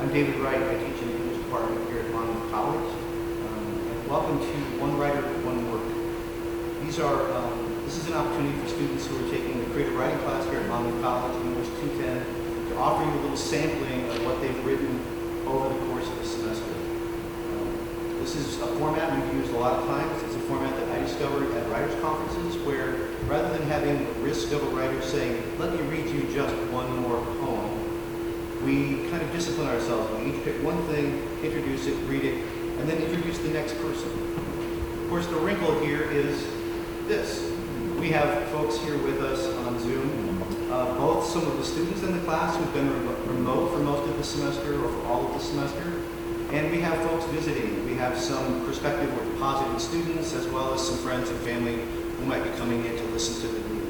I'm David Wright. I teach in the English department here at Monmouth College. And welcome to One Writer, One Work. This is an opportunity for students who are taking the creative writing class here at Monmouth College, English 210, to offer you a little sampling of what they've written over the course of the semester. This is a format we've used a lot of times. It's a format that I discovered at writers' conferences where rather than having the risk of a writer saying, let me read you just one more poem, we kind of discipline ourselves. We each pick one thing, introduce it, read it, and then introduce the next person. Of course, the wrinkle here is this. We have folks here with us on Zoom, both some of the students in the class who've been remote for most of the semester or for all of the semester, and we have folks visiting. We have some prospective or depositing students, as well as some friends and family who might be coming in to listen to the meeting.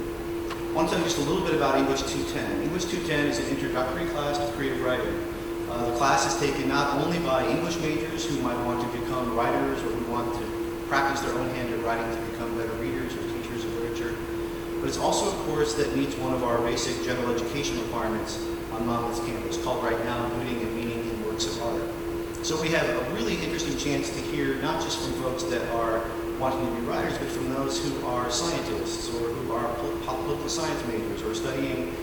I want to tell you just a little bit about English 210. English 210 is an introductory class to creative writing. The class is taken not only by English majors who might want to become writers or who want to practice their own hand at writing to become better readers or teachers of literature, but it's also a course that meets one of our basic general education requirements on Monmouth's campus, called right now Rooting and Meaning in Works of Art. So we have a really interesting chance to hear not just from folks that are wanting to be writers, but from those who are scientists or who are political science majors or studying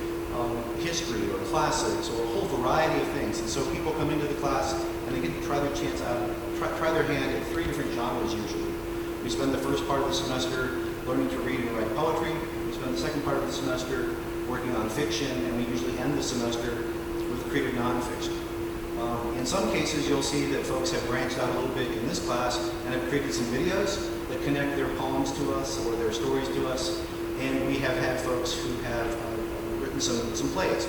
history or classics or a whole variety of things. And so people come into the class and they get to try their chance out, try their hand at 3 different genres usually. We spend the first part of the semester learning to read and write poetry. We spend the second part of the semester working on fiction, and we usually end the semester with creative nonfiction. In some cases, you'll see that folks have branched out a little bit in this class and have created some videos that connect their poems to us or their stories to us. And we have had folks who have written some plays,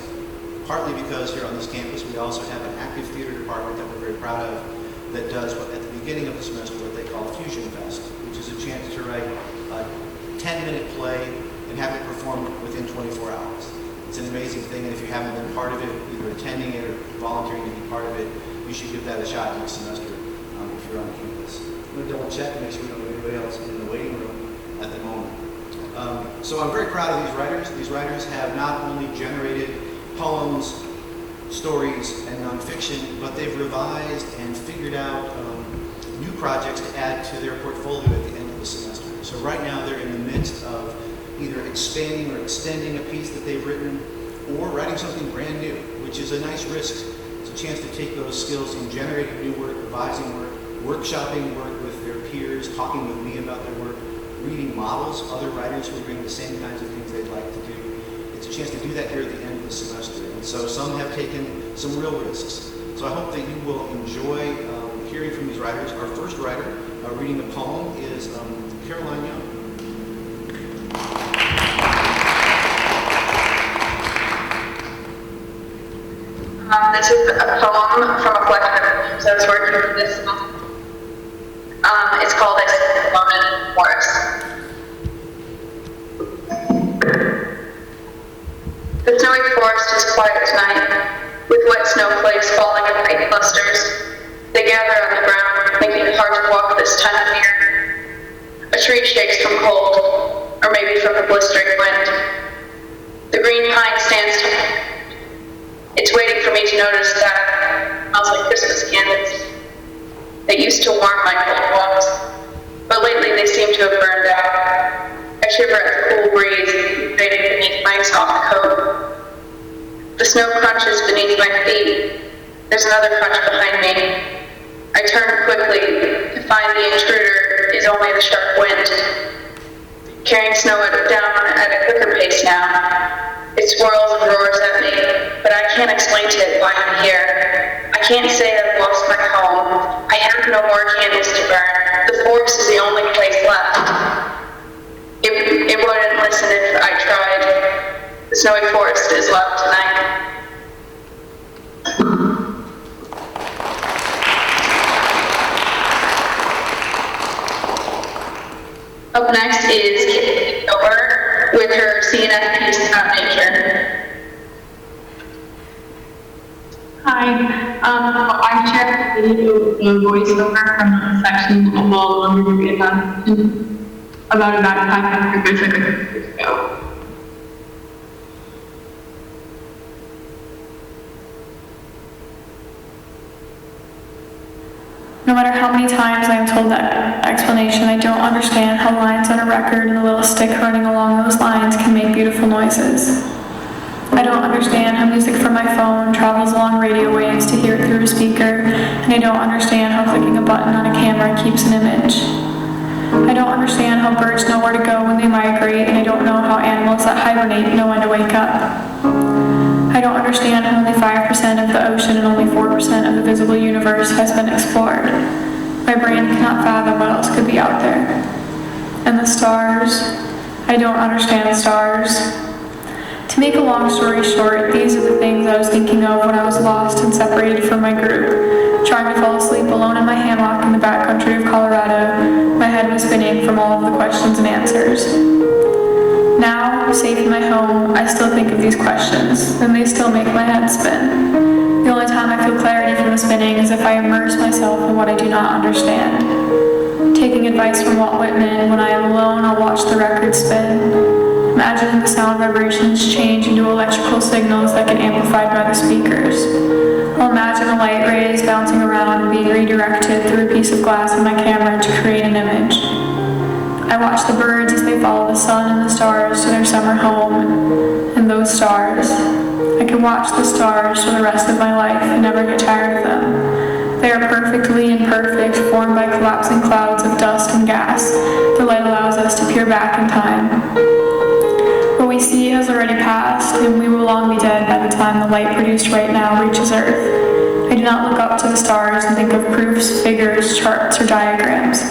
partly because here on this campus we also have an active theater department that we're very proud of that does what at the beginning of the semester what they call Fusion Fest, which is a chance to write a 10-minute play and have it performed within 24 hours. It's an amazing thing, and if you haven't been part of it, either attending it or volunteering to be part of it, you should give that a shot next semester if you're on campus. I'm going to double check and make sure we don't have anybody else in the waiting room at the moment. So I'm very proud of these writers. These writers have not only generated poems, stories, and nonfiction, but they've revised and figured out new projects to add to their portfolio at the end of the semester. So right now they're in the midst of either expanding or extending a piece that they've written or writing something brand new, which is a nice risk. It's a chance to take those skills in generating new work, revising work, workshopping work with their peers, talking with me about their work, reading models, other writers who bring the same kinds of things they'd like to do. It's a chance to do that here at the end of the semester. And so some have taken some real risks. So I hope that you will enjoy hearing from these writers. Our first writer reading a poem is Caroline Young. This is a poem from a collection of poems I was working on this semester. It's called A Moment Forest. The snowy forest is quiet tonight, with wet snowflakes falling in white clusters. They gather on the ground, making it hard to walk this time of year. A tree shakes from cold, or maybe from the blistering wind. The green pine stands tall. It's waiting for me to notice that it smells like Christmas candles. They used to warm my cold walks, but lately they seem to have burned out. I shiver at the cool breeze fading beneath my soft coat. The snow crunches beneath my feet. There's another crunch behind me. I turn quickly to find the intruder is only the sharp wind. Carrying snow down at a quicker pace now. It swirls and roars at me, but I can't explain to it why I'm here. I can't say I've lost my home. I have no more candles to burn. The forest is the only place left. It wouldn't listen if I tried. The snowy forest is left tonight. Up next is Kerry King with her CNF piece about nature. Hi, I shared a video voiceover from a section of Wall Under Vietnam about a backpack I took a few years ago. No matter how many times I am told that explanation, I don't understand how lines on a record and a little stick running along those lines can make beautiful noises. I don't understand how music from my phone travels along radio waves to hear it through a speaker, and I don't understand how clicking a button on a camera keeps an image. I don't understand how birds know where to go when they migrate, and I don't know how animals that hibernate know when to wake up. I don't understand how only 5% of the ocean and only 4% of the visible universe has been explored. My brain cannot fathom what else could be out there. And the stars, I don't understand stars. To make a long story short, these are the things I was thinking of when I was lost and separated from my group, trying to fall asleep alone in my hammock in the backcountry of Colorado. My head was spinning from all of the questions and answers. Now, safe in my home, I still think of these questions, and they still make my head spin. The only time I feel clarity from the spinning is if I immerse myself in what I do not understand. Taking advice from Walt Whitman, when I am alone, I'll watch the record spin. Imagining the sound vibrations change into electrical signals that get amplified by the speakers. I'll imagine the light rays bouncing around and being redirected through a piece of glass in my camera to create an image. I watch the birds as they follow the sun and the stars to their summer home, and those stars. I can watch the stars for the rest of my life and never get tired of them. They are perfectly imperfect, formed by collapsing clouds of dust and gas. The light allows us to peer back in time. What we see has already passed, and we will long be dead by the time the light produced right now reaches Earth. I do not look up to the stars and think of proofs, figures, charts, or diagrams.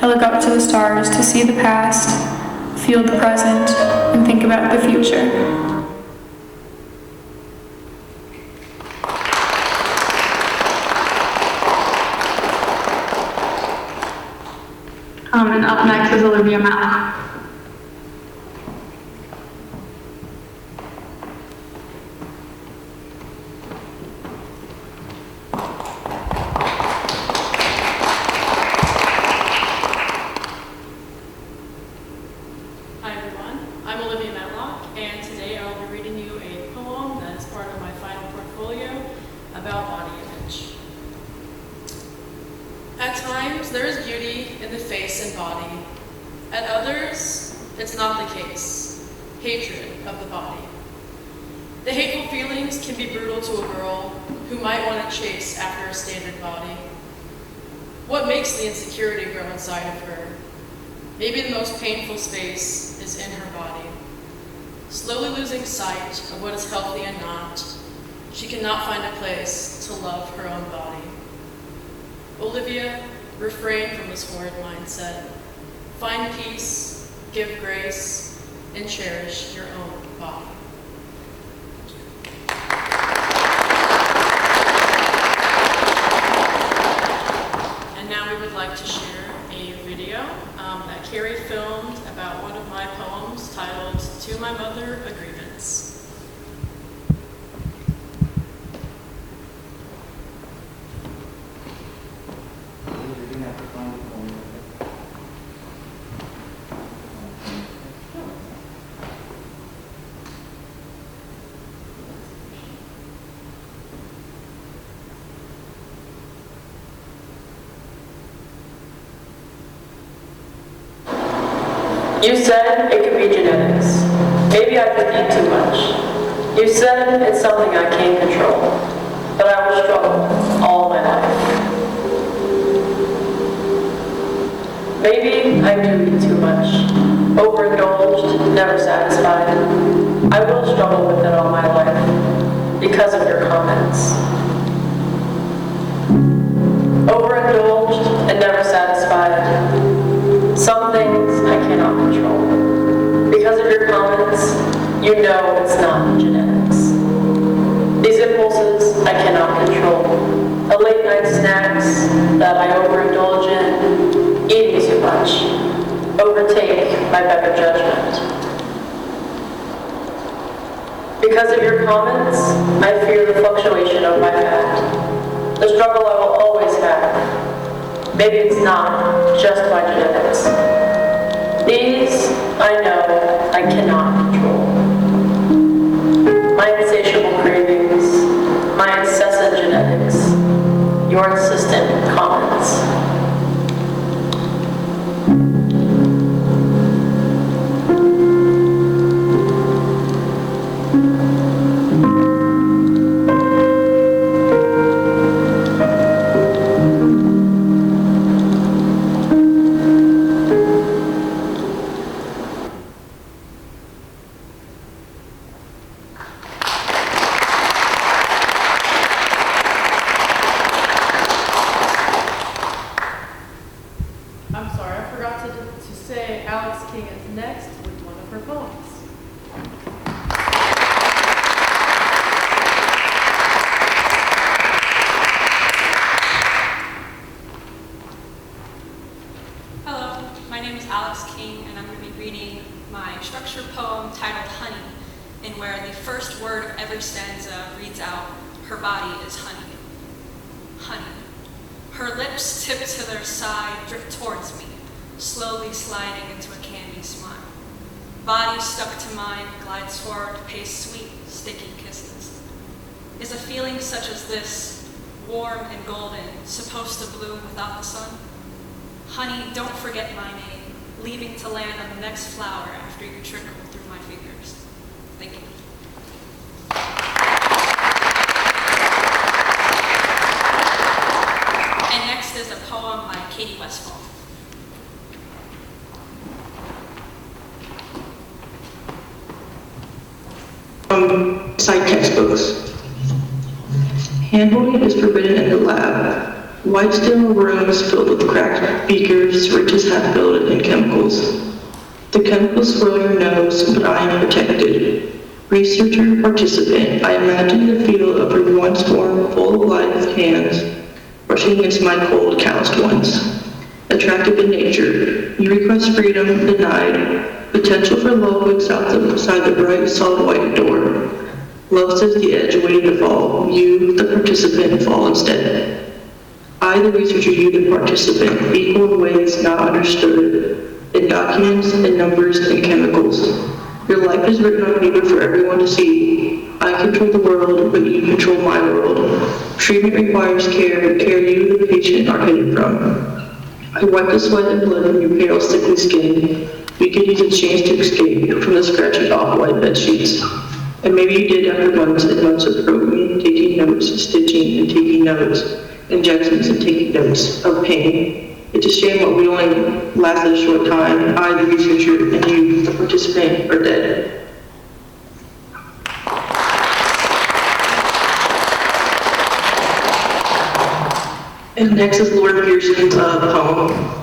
I look up to the stars to see the past, feel the present, and think about the future. And up next is Olivia Matlock. Hi everyone, I'm Olivia Matlock, and today I will be reading you a poem that is part of my final portfolio about body image. At times, there is beauty in the face and body. At others, it's not the case. Hatred of the body. The hateful feelings can be brutal to a girl who might want to chase after a standard body. What makes the insecurity grow inside of her? Maybe the most painful space is in her body. Slowly losing sight of what is healthy and not, she cannot find a place to love her own body. Olivia, refrain from this horrid mindset. Find peace, give grace, and cherish your own body. And now we would like to share a video that Kerry filmed about one of my poems titled "To My Mother, a Grievance." You said it could be genetics. Maybe I could eat too much. You said it's something I can't control, but I will struggle all my life. Maybe I do eat too much, overindulged, never satisfied. I will struggle with it all my life because of your comments. Overindulged and never satisfied. Some things I cannot control. Because of your comments, you know it's not genetics. These impulses I cannot control. The late night snacks that I overindulge in, eating too much, overtake my better judgment. Because of your comments, I fear the fluctuation of my fat, the struggle I will always have. Maybe it's not just my genetics. These, I know, I cannot control. My insatiable cravings, my incessant genetics, your insistent comments. Her lips tip to their side, drift towards me, slowly sliding into a candy smile. Body stuck to mine, glides forward, pays sweet, sticky kisses. Is a feeling such as this, warm and golden, supposed to bloom without the sun? Honey, don't forget my name, leaving to land on the next flower after you trickle through my fingers. Thank you. And next is a poem by Katie Westfall. From side textbooks. Handholding is forbidden in the lab. White steel rooms filled with cracked beakers, syringes half filled in chemicals. The chemicals swirl your nose, but I am protected. Researcher, participant, I imagine the feel of your once warm, full of life hands brushing against my cold, calloused ones. Attractive in nature, you request freedom, denied. Potential for love wakes outside the bright, solid white door. Love says the edge waiting to fall. You, the participant, fall instead. I, the researcher, you, the participant, equal in ways not understood, in documents, in numbers, and chemicals. Your life is written on paper for everyone to see. I control the world, but you control my world. Treatment requires care you, the patient, are hidden from. I wipe the sweat and blood from your pale, sickly skin. We could use a chance to escape from the scratching off white bed sheets. And maybe you did after months and months of probing, taking notes, stitching, and taking notes, injections and taking notes of pain. It's a shame what we only lasted a short time. I, the researcher, and you, the participant, are dead. And next is Lord Pearson's poem.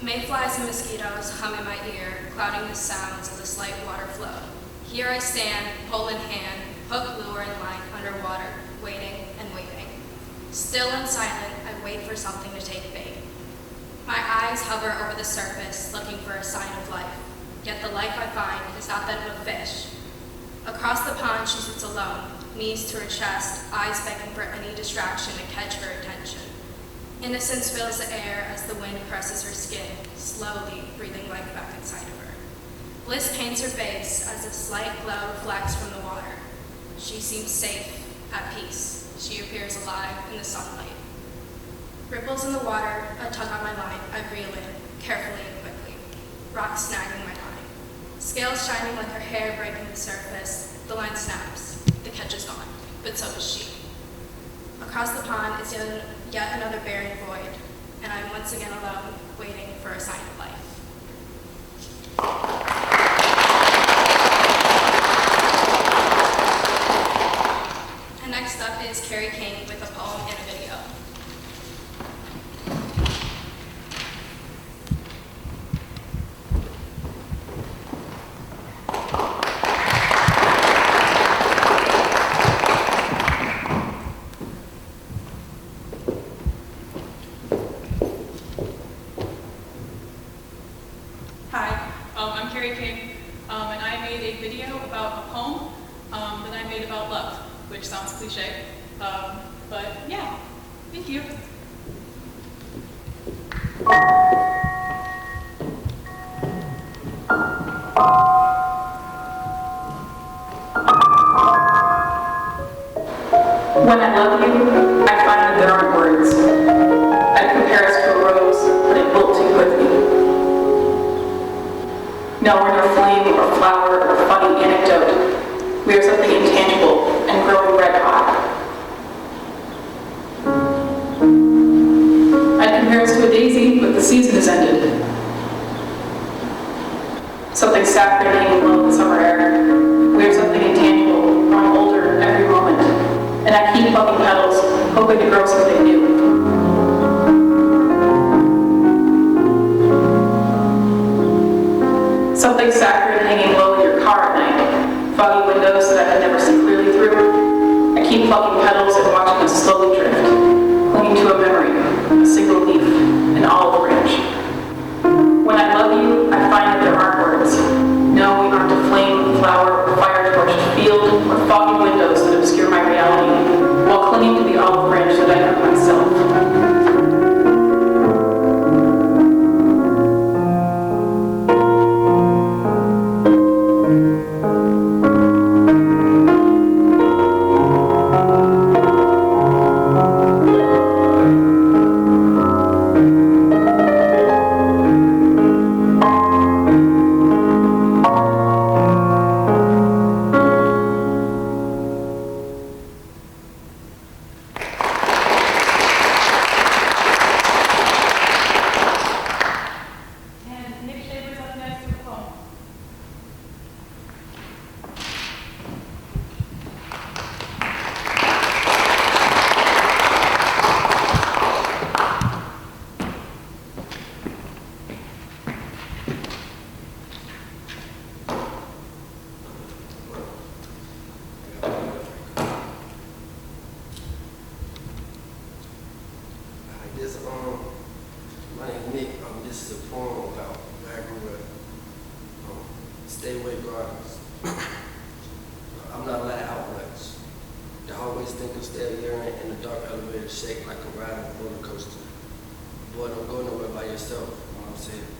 Mayflies and mosquitoes hum in my ear, clouding the sounds of the slight water flow. Here I stand, pole in hand, hook, lure, and line underwater, waiting and waiting. Still and silent, I wait for something to take bait. My eyes hover over the surface, looking for a sign of life. Yet the life I find is not that of a fish. Across the pond, she sits alone, knees to her chest, eyes begging for any distraction to catch her attention. Innocence fills the air as the wind caresses her skin, slowly breathing life back inside of her. Bliss paints her face as a slight glow reflects from the water. She seems safe, at peace. She appears alive in the sunlight. Ripples in the water, a tug on my line, I reel in, carefully and quickly. Rocks snagging my line. Scales shining like her hair breaking the surface. The line snaps. The catch is gone, but so is she. Across the pond is yet another barren void, and I'm once again alone, waiting for a sign of life. And next up is Kerry King with a poem and a video. I'm Kerry King, and I made a video about a poem that I made about love, which sounds cliche, but yeah, thank you. When I love you, I find that there aren't words. I compare us to a rose, but it wilt too quickly. No, we're no flame or flower or funny anecdote. We are something intangible and growing red hot. I'd compare us to a daisy, but the season has ended. Something sacred hanging low in the summer air. We are something intangible, growing older every moment. And I keep plucking petals, hoping to grow something new. Something sacred hanging low in your car at night, foggy windows that I can never see clearly through. I keep plucking petals and watching them slowly clinging to a memory, a single leaf, an olive branch. When I love you, I find that there aren't words. No, we aren't a flame, flower, or fire-torched field, or foggy windows that obscure my reality, while clinging to the olive branch that I hurt myself. My name is Nick. This is a poem about where I grew up. Stay away gardens. I'm not allowed out much. The hallways think of stale urine and the dark elevator shake like a ride on a roller coaster. Boy, don't go nowhere by yourself. You know what I'm saying?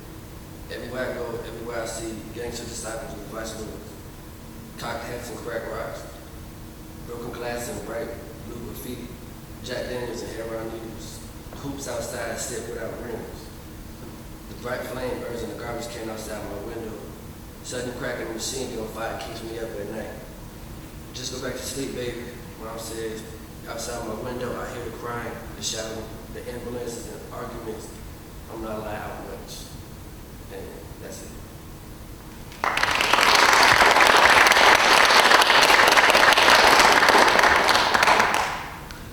Everywhere I go, everywhere I see gangster disciples with vice lords, cocked hats and crack rocks, broken glass and bright blue graffiti, Jack Daniels and heroin needles, hoops outside sit without rims. The bright flame burns in the garbage can outside my window. Sudden crack in the machine gun fire keeps me up at night. Just go back to sleep, baby. Mom says, outside my window I hear the crying, the shouting, the ambulances and arguments. I'm not allowed out much. And that's it.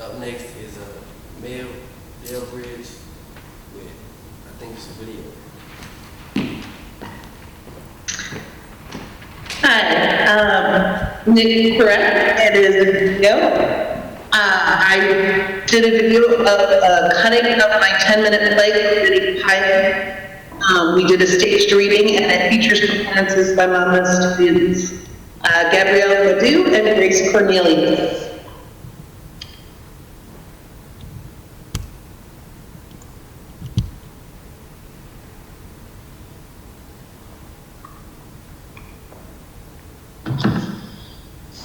Up next is a male Dale Bridge with, I think it's a video. Hi, Nick, correct? It is a video. I did a video of cutting up my 10-minute play for Bitty Pilot. We did a staged reading, and it features performances by Monmouth students Gabrielle Ledoux and Grace Cornelius.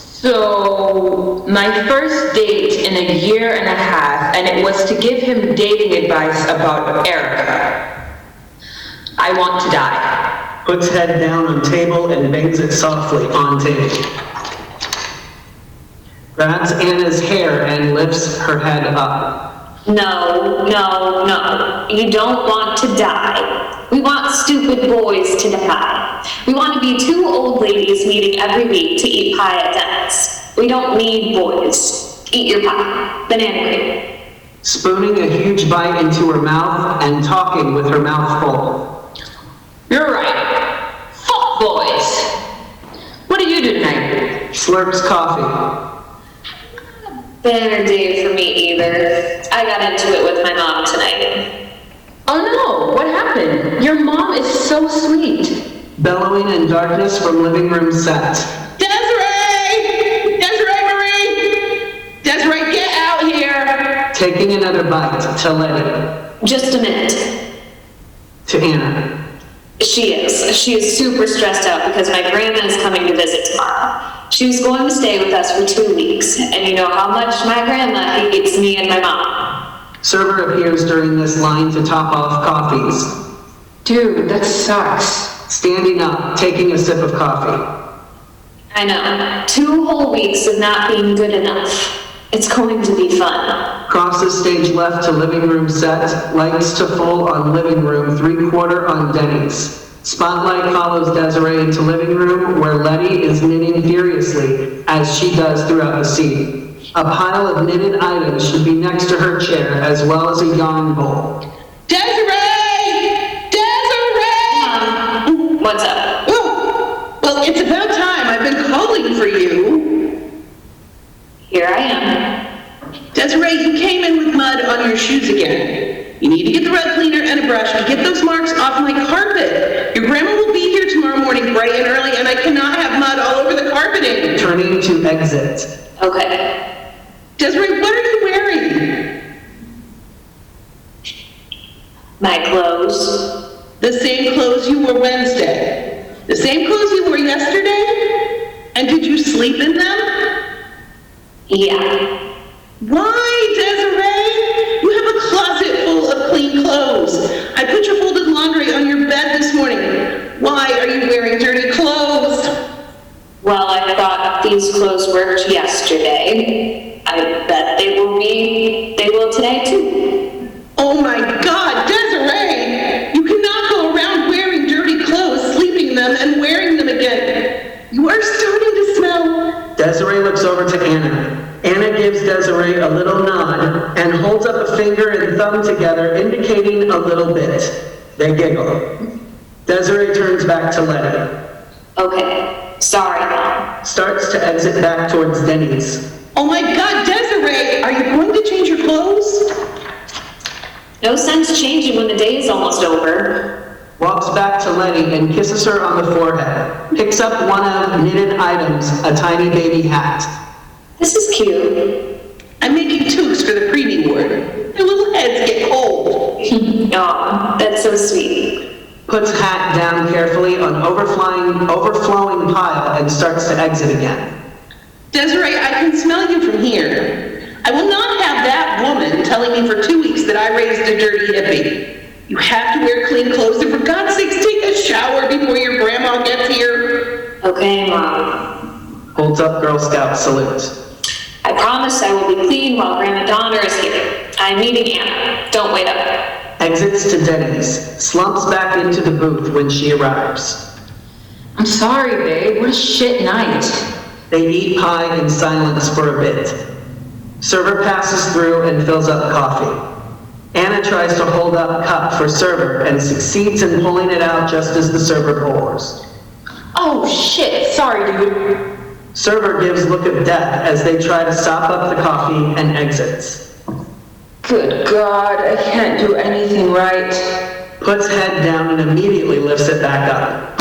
So, my first date in a year and a half, and it was to give him dating advice about Erica. I want to die. Puts head down on table and bangs it softly on table. Grabs Anna's hair and lifts her head up. No, no, no. You don't want to die. We want stupid boys to die. We want to be two old ladies meeting every week to eat pie at Dennis. We don't need boys. Eat your pie. Banana cream. Spooning a huge bite into her mouth and talking with her mouth full. You're right. Fuck boys. What do you do tonight? Slurps coffee. Banner day for me either. I got into it with my mom tonight. Oh no, what happened? Your mom is so sweet. Bellowing in darkness from living room set. Desiree! Desiree Marie! Desiree, get out here! Taking another bite to Letty. Just a minute. To Anna. She is super stressed out because my grandma is coming to visit tomorrow. She was going to stay with us for 2 weeks, and you know how much my grandma hates me and my mom. Server appears during this line to top off coffees. Dude, that sucks. Standing up, taking a sip of coffee. I know. 2 whole weeks of not being good enough. It's going to be fun. Crosses stage left to living room set, lights to full on living room, 3/4 on Denny's. Spotlight follows Desiree into living room where Letty is knitting furiously, as she does throughout the scene. A pile of knitted items should be next to her chair, as well as a yarn bowl. Desiree! Desiree! What's up? Oh, well, it's about time. I've been calling for you. Here I am. Desiree, you came in with mud on your shoes again. You need to get the rug cleaner and a brush to get those marks off my carpet. Your grandma will be here tomorrow morning bright and early, and I cannot have mud all over the carpeting. Turning to exit. Okay. Desiree, what are you wearing? My clothes. The same clothes you wore Wednesday. The same clothes you wore yesterday? And did you sleep in them? Yeah. Why, Desiree? You have a closet full of clean clothes. I put your folded laundry on your bed this morning. Why are you wearing dirty clothes? Well, I thought these clothes worked yesterday. I bet they will today too. Oh my God, Desiree! You cannot go around wearing dirty clothes, sleeping in them, and wearing them again. You are starting to smell. Desiree looks over to Anna. Anna gives Desiree a little nod and holds up a finger and thumb together, indicating a little bit. They giggle. Desiree turns back to Letty. Okay, sorry, Mom. Starts to exit back towards Denny's. Oh my God, Desiree! Are you going to change your clothes? No sense changing when the day is almost over. Walks back to Letty and kisses her on the forehead. Picks up one of knitted items, a tiny baby hat. This is cute. I'm making toques for the preemie ward. Their little heads get cold. Aw, that's so sweet. Puts hat down carefully on overflowing pile and starts to exit again. Desiree, I can smell you from here. I will not have that woman telling me for 2 weeks that I raised a dirty hippie. You have to wear clean clothes, and for God's sakes, take a shower before your grandma gets here. Okay, Mom. Holds up Girl Scout salute. I promise I will be clean while Grandma Donna is here. I'm meeting Anna. Don't wait up. Exits to Denny's. Slumps back into the booth when she arrives. I'm sorry, babe. What a shit night. They eat pie in silence for a bit. Server passes through and fills up coffee. Anna tries to hold up cup for server and succeeds in pulling it out just as the server pours. Oh shit, sorry, dude. Server gives look of death as they try to sop up the coffee and exits. Good God, I can't do anything right. Puts head down and immediately lifts it back up.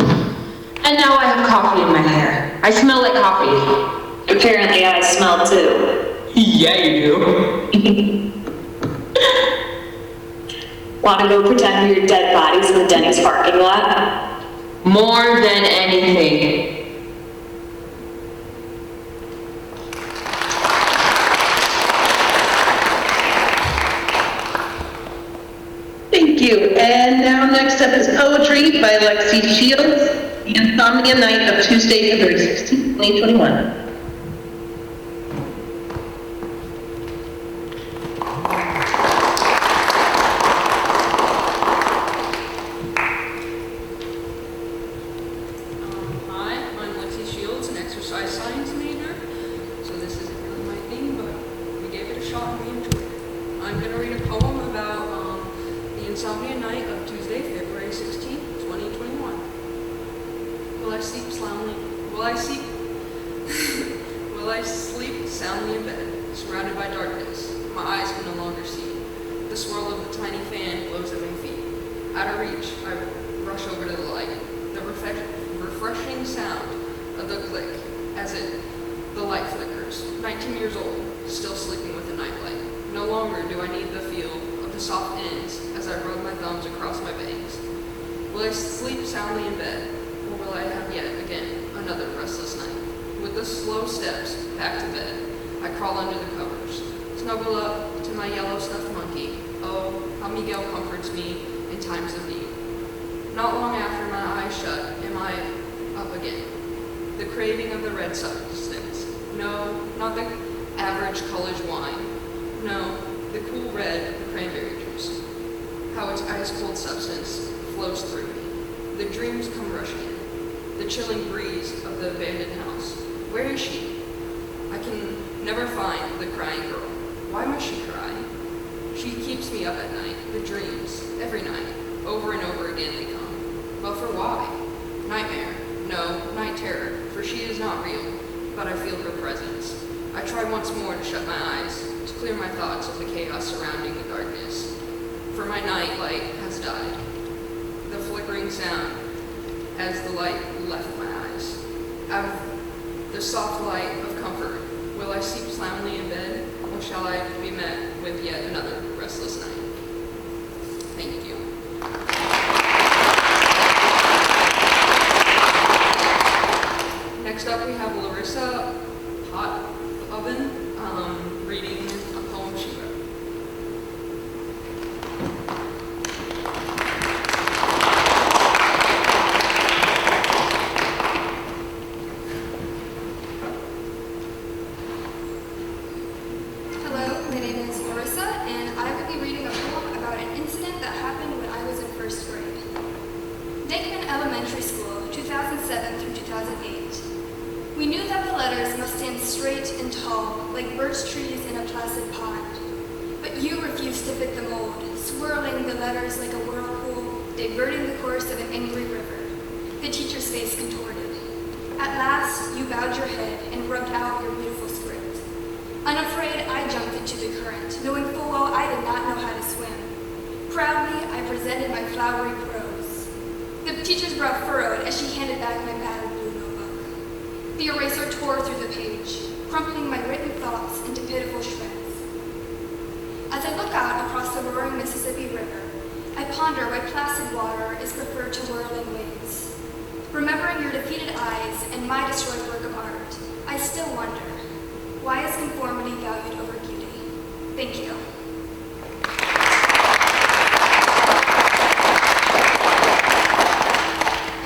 And now I have coffee in my hair. I smell like coffee. Apparently I smell too. Yeah, you do. Want to go pretend we're dead bodies in the Denny's parking lot? More than anything. Thank you. And now next up is poetry by Lexi Shields, The Insomnia Night of Tuesday, February 16, 2021. But I feel her presence. I try once more to shut my eyes, to clear clear my thoughts of the chaos surrounding the darkness, for my night light has died. The flickering sound as the light left my eyes. Out of the soft light of comfort, will I sleep soundly in bed, or shall I be met with yet another restless night? Thank you. Next up, we have Larissa Hot Oven reading a poem she wrote. Hello, my name is Larissa, and I will be reading a poem about an incident that happened when I was in first grade. Dickman Elementary School, 2007 through 2008. We knew that the letters must stand straight and tall, like birch trees in a placid pond. But you refused to fit the mold, swirling the letters like a whirlpool, diverting the course of an angry river. The teacher's face contorted. At last, you bowed your head and rubbed out your beautiful script. Unafraid, I jumped into the current, knowing full well I did not know how to swim. Proudly, I presented my flowery prose. The teacher's brow furrowed as she handed back my battered blue notebook. The eraser tore through the page, crumpling my written thoughts into pitiful shreds. As I look out across the roaring Mississippi River, I ponder why placid water is preferred to whirling waves. Remembering your defeated eyes and my destroyed work of art, I still wonder, why is conformity valued over beauty? Thank you.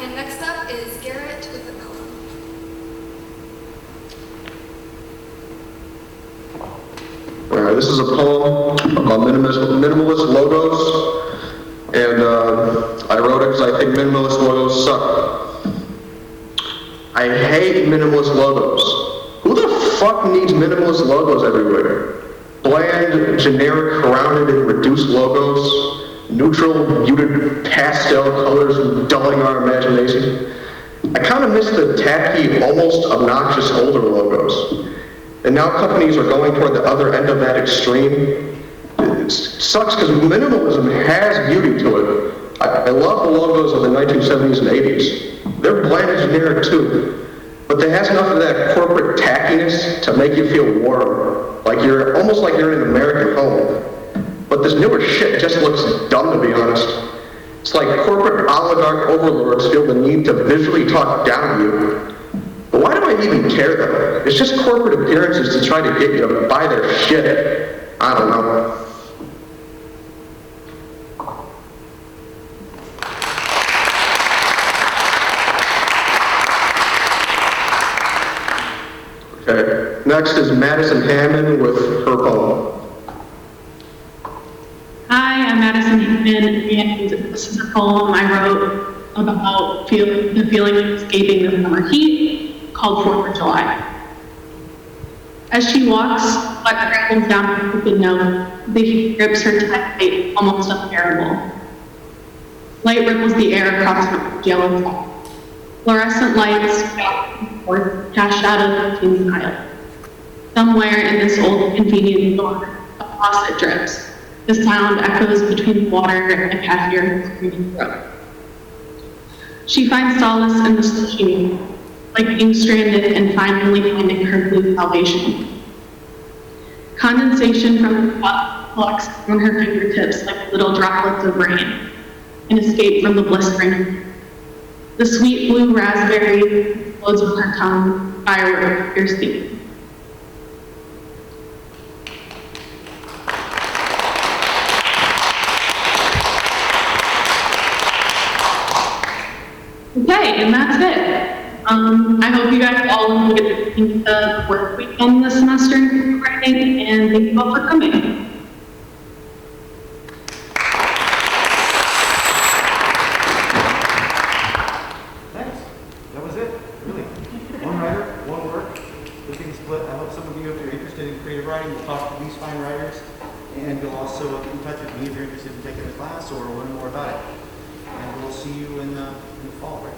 And next up is Garrett with a poem. All right, this is a poem about minimalist logos, and I wrote it because I think minimalist logos suck. I hate minimalist logos. Who the fuck needs minimalist logos everywhere? Bland, generic, rounded, and reduced logos, neutral, muted pastel colors dulling our imagination. I kind of miss the tacky, almost obnoxious older logos. And now companies are going toward the other end of that extreme. It sucks because minimalism has beauty to it. I love the logos of the 1970s and 80s. They're bland and generic too. But there has enough of that corporate tackiness to make you feel warm, like you're almost like you're in an American home. But this newer shit just looks dumb, to be honest. It's like corporate oligarch overlords feel the need to visually talk down to you. But why do I even care though? It's just corporate appearances to try to get you to buy their shit. I don't know. Okay, next is Madison Hammond with her poem. Hi, I'm Madison Hammond, and this is a poem I wrote about the feeling of escaping the summer heat, called 4th of July. As she walks, sweat trickles down her crooked nose, the heat grips her tight, almost unbearable. Light ripples the air across her yellow top. Fluorescent lights or cast shadows between the aisle. Somewhere in this old convenience store, a faucet drips. The sound echoes between water and a cashier's screaming throat. She finds solace in the sashimi, like being stranded and finally finding her blue salvation. Condensation from the cup collects on her fingertips like little droplets of rain, an escape from the blistering. The sweet blue raspberry flows with her tongue, firework pierce deep. Okay, and that's it. I hope you guys all get the work weekend this semester in writing, and thank you all for coming. And you'll also get in touch with me if you're interested in taking the class or learn more about it. And we'll see you in the fall, right?